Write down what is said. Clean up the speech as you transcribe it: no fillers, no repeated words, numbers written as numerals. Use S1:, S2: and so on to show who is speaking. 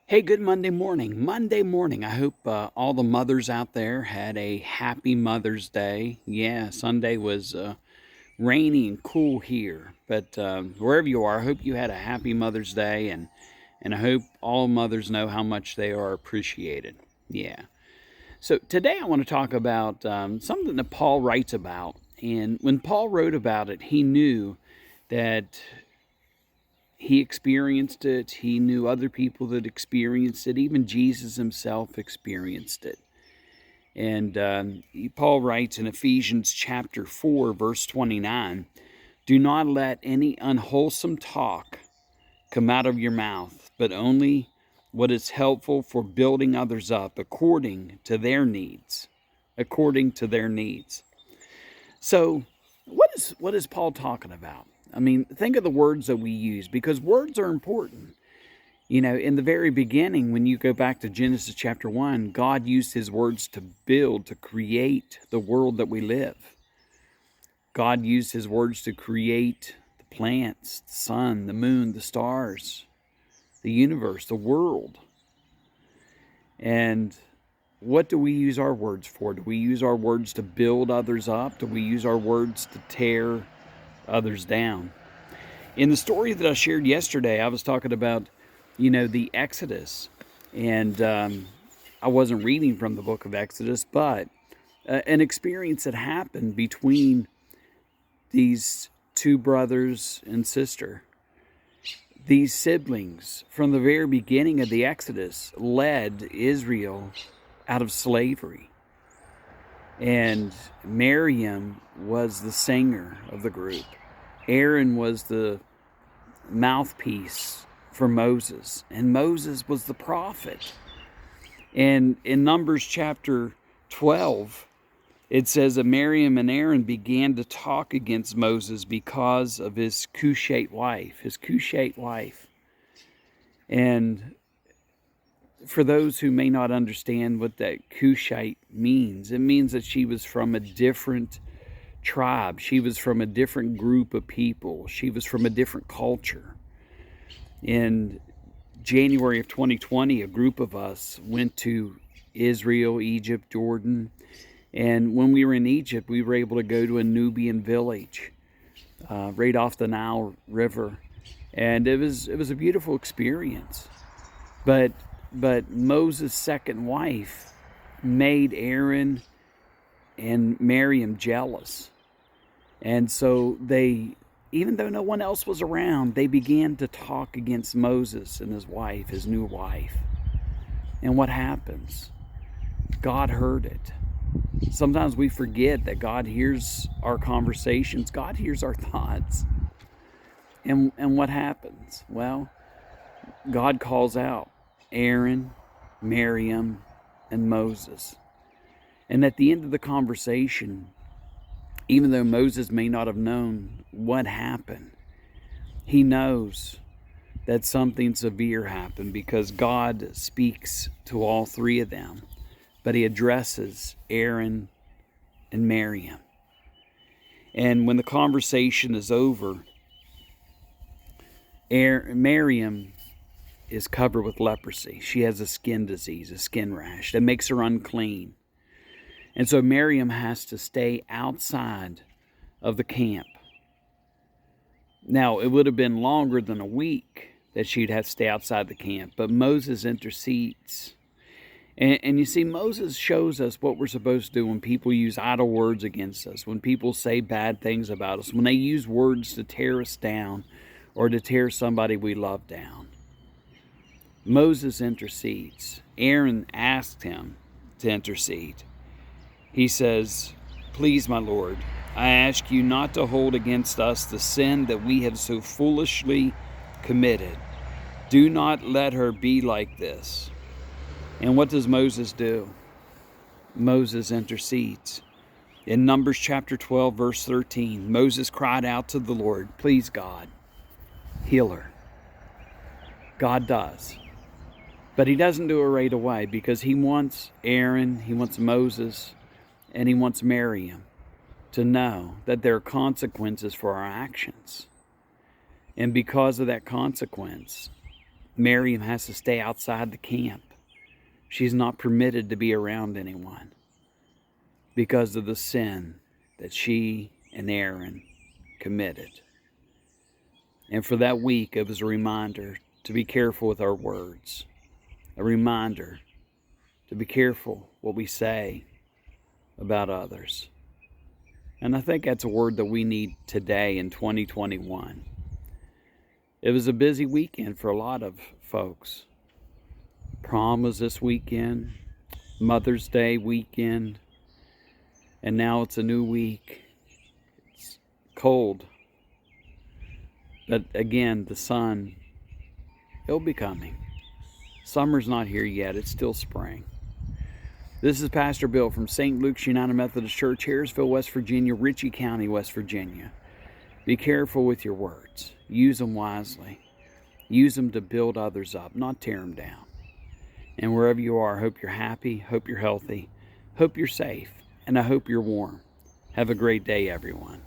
S1: Hey, good Monday morning. Monday morning. I hope all the mothers out there had a happy Mother's Day. Yeah, Sunday was rainy and cool here, but wherever you are, I hope you had a happy Mother's Day, and I hope all mothers know how much they are appreciated. Yeah. So today I want to talk about something that Paul writes about, and when Paul wrote about it, he knew that he experienced it. He knew other people that experienced it. Even Jesus himself experienced it. And Paul writes in Ephesians chapter 4, verse 29, do not let any unwholesome talk come out of your mouth, but only what is helpful for building others up according to their needs. According to their needs. So, what is Paul talking about? I mean, think of the words that we use because words are important. You know, in the very beginning, when you go back to Genesis chapter 1, God used his words to build, to create the world that we live. God used his words to create the plants, the sun, the moon, the stars, the universe, the world. And what do we use our words for? Do we use our words to build others up? Do we use our words to tear others down? In the story that I shared yesterday, I was talking about, the Exodus. And I wasn't reading from the book of Exodus, but an experience that happened between these two brothers and sister. These siblings, from the very beginning of the Exodus, led Israel out of slavery. And Miriam was the singer of the group. Aaron was the mouthpiece for Moses, and Moses was the prophet. And in Numbers chapter 12, it says that Miriam and Aaron began to talk against Moses because of his Cushite wife. And for those who may not understand what that Cushite means, it means that she was from a different tribe. She was from a different group of people. She was from a different culture. In January of 2020, a group of us went to Israel, Egypt, Jordan. And when we were in Egypt, we were able to go to a Nubian village right off the Nile River. And it was a beautiful experience. But Moses' second wife made Aaron and Miriam jealous. And so they, even though no one else was around, they began to talk against Moses and his wife, his new wife. And what happens? God heard it. Sometimes we forget that God hears our conversations. God hears our thoughts. And what happens? Well, God calls out Aaron, Miriam, and Moses. And at the end of the conversation, even though Moses may not have known what happened, he knows that something severe happened because God speaks to all three of them. But he addresses Aaron and Miriam. And when the conversation is over, Miriam is covered with leprosy. She has a skin disease, a skin rash that makes her unclean. And so Miriam has to stay outside of the camp. Now, it would have been longer than a week that she'd have to stay outside the camp, but Moses intercedes. And you see, Moses shows us what we're supposed to do when people use idle words against us, when people say bad things about us, when they use words to tear us down or to tear somebody we love down. Moses intercedes. Aaron asked him to intercede. He says, please, my Lord, I ask you not to hold against us the sin that we have so foolishly committed. Do not let her be like this. And what does Moses do? Moses intercedes. In Numbers chapter 12, verse 13, Moses cried out to the Lord, please, God, heal her. God does. But he doesn't do it right away because he wants Aaron, he wants Moses, and he wants Miriam to know that there are consequences for our actions. And because of that consequence, Miriam has to stay outside the camp. She's not permitted to be around anyone because of the sin that she and Aaron committed. And for that week, it was a reminder to be careful with our words, a reminder to be careful what we say about others. And I think that's a word that we need today in 2021. It was a busy weekend for a lot of folks. Prom was this weekend, Mother's Day weekend, and now it's a new week. It's cold. But again, the sun, it'll be coming. Summer's not here yet, it's still spring. This is Pastor Bill from St. Luke's United Methodist Church, Harrisville, West Virginia, Ritchie County, West Virginia. Be careful with your words. Use them wisely. Use them to build others up, not tear them down. And wherever you are, I hope you're happy, hope you're healthy, hope you're safe, and I hope you're warm. Have a great day, everyone.